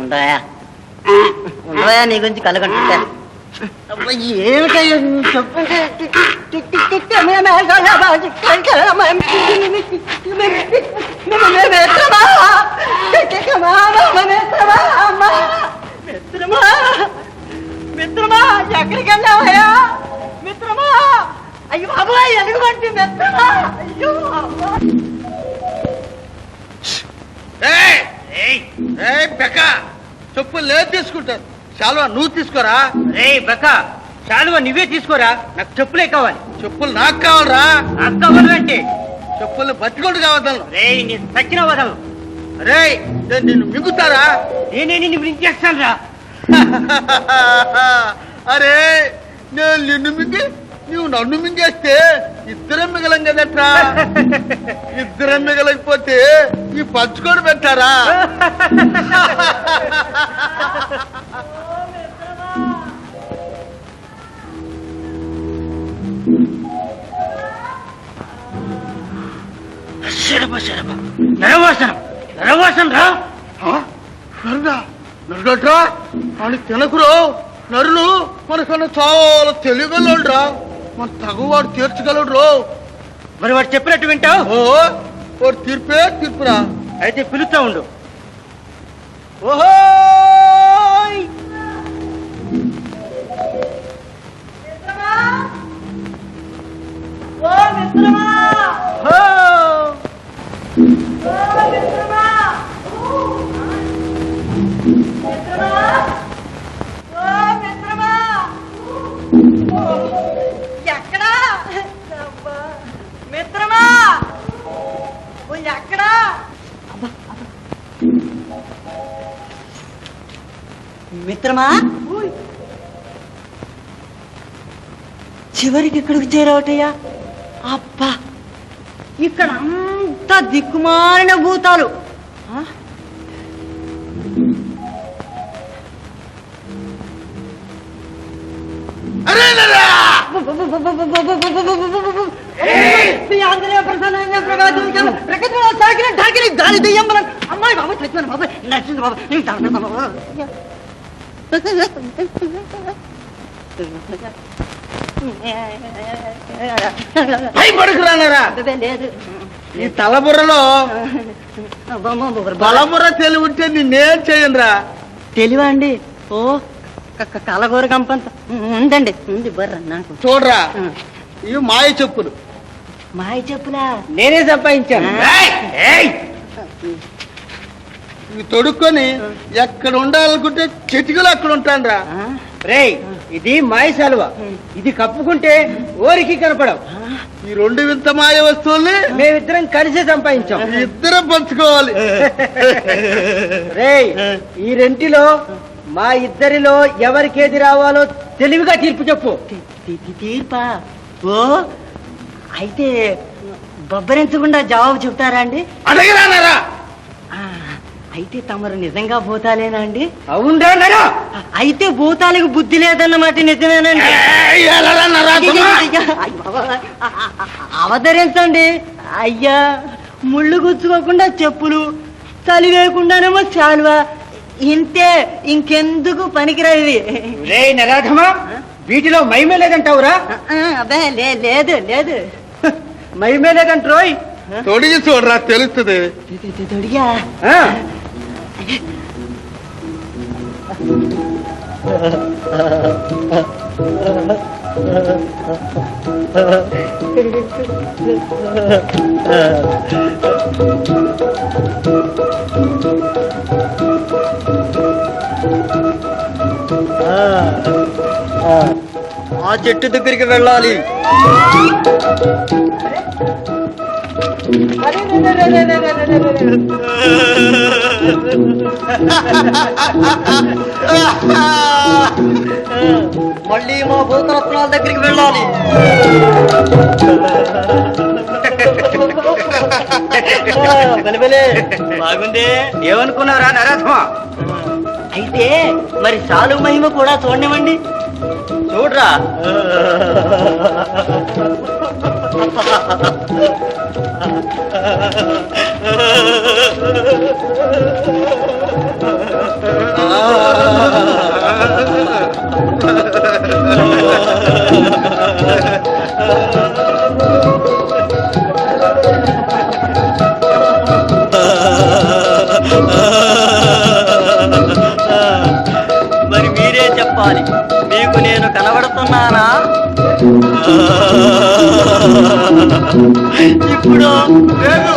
ఉండయా ఉండయా నీ గురించి కలగంటుంటే ఏమిటయ్యా మిత్రమా ఎక్కడికి వెళ్ళావయ్యా మిత్రమా అయ్యో బాబాయ్ ఎలుగుబంటి మిత్రమా అయ్యో చెప్పులు లేదు తీసుకుంటారు శాలువా నువ్వు తీసుకోరా. రే బెక్క శాలువా నువ్వే తీసుకోరా, నాకు చెప్పులే కావాలి. చెప్పులు నాకు కావాలరా. నాకు కావాలి అంటే చెప్పులు బతికొండు కావద్దాను. రే నేను తక్కిన వదలు. రే నిన్ను మింగుతారా? నేనే నిన్ను మింగేస్తాను రా. అరే నేను నిన్ను మింగి నువ్వు నన్ను మింగేస్తే ఇద్దరం మిగలం కదట్రా. ఇద్దరం మిగలకపోతే ఈ పంచుకోడు పెట్టారా? నరుడట్రా అని తినకురు. నరులు మనకన్నా చాలా తెలియగలరా, మన తగువాడు తీర్చగలడు. మరి వాడు చెప్పినట్టు వింటావు? వాడు తీర్పే తీర్పురా. అయితే పిలుస్తా ఉండు. ఓహో ఎక్కడా మిత్రమా ఎక్కడా మిత్రమా చివరికి ఇక్కడికి చేరావటయ్యా. అబ్బా ఇక్కడ అంతా దిక్కుమాలిన భూతాలు. అమ్మాయి బాబు చచ్చాను బాబు నచ్చింది బాబు. లేదు ఈ తలబుర్రలో బలబుర్ర తెలివి ఉంటే నిన్నేం చేయనురా. తెలివా అండి? ఓ కలగూర కంపంత ఉందండి, ఉంది బర్ర నాకు. చూడరా ఇవి మాయ చెప్పులు. మాయ చెప్పులా? నేనే సంపాదించాను. ఇవి తొడుక్కొని ఎక్కడ ఉండాలనుకుంటే చెట్టుకులు అక్కడ ఉంటాను రా. రే ఇది మాయ శాలువా, ఇది కప్పుకుంటే ఓరికి కనపడవు. ఈ రెండు వింత మాయ వస్తువుల్ని మేమిద్దరం కలిసే సంపాదించాం. ఇద్దరం పంచుకోవాలి. రే ఈ రెంటిలో మా ఇద్దరిలో ఎవరికేది రావాలో తెలివిగా తీర్పు చెప్పు. తీర్పా? ఓ అయితే బొబ్బరించకుండా జవాబు చెప్తారా అండి? అడగరానారా? అయితే తమరు నిజంగా భూతాలేనా అండి? అవునా? అయితే భూతాలకు బుద్ధి లేదన్నమాట నిజమేనండి? అవతరించండి అయ్యా. ముళ్ళు గుచ్చుకోకుండా చెప్పులు, చలి వేయకుండానేమో శాలువా, ఇంతే, ఇంకెందుకు పనికిరావి. రే నరాధమా, వీటిలో మైమే లేదంటావురా? అబ్బే లేదు లేదు. మైమే లేదంట్రోయ్. తొడిగి చూడరా తెలుస్తుంది. తొడిగా? ఆ చెట్టు దగ్గరికి వెళ్ళాలి. మళ్ళీ మా భూతరత్నాల దగ్గరికి వెళ్ళాలి. బాగుంది. ఏమనుకున్నారా నరాధమా? అయితే మరి చాలు మహిమ కూడా చూడనివ్వండి. చూడరా. ఇప్పుడు లేదు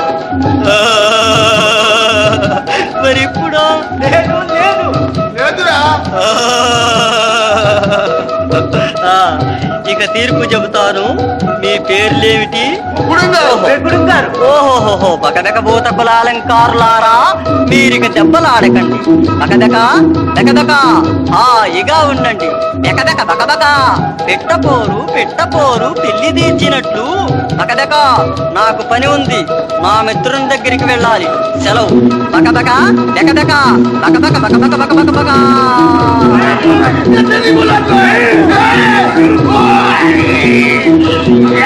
మరి ఇప్పుడు లేదు లేదు లేదురా ఇక తీర్పు చెబుతాను. మీ పేర్లేమిటి? ఎక్కడున్నారు? ఓహోహోహో బకబెక భూత కులాలంకారులారా, మీరిక దెబ్బలాడకండి. బకబెక బెకబెక హాయిగా ఉండండి. బెకబెక బకబక పెట్టపోరు పెట్టపోరు పెళ్లి తీర్చినట్లు. బకబెక నాకు పని ఉంది, మా మిత్రుని దగ్గరికి వెళ్ళాలి. సెలవు. బకబెక బెకబెక బకబెక బకబక బకబక బక.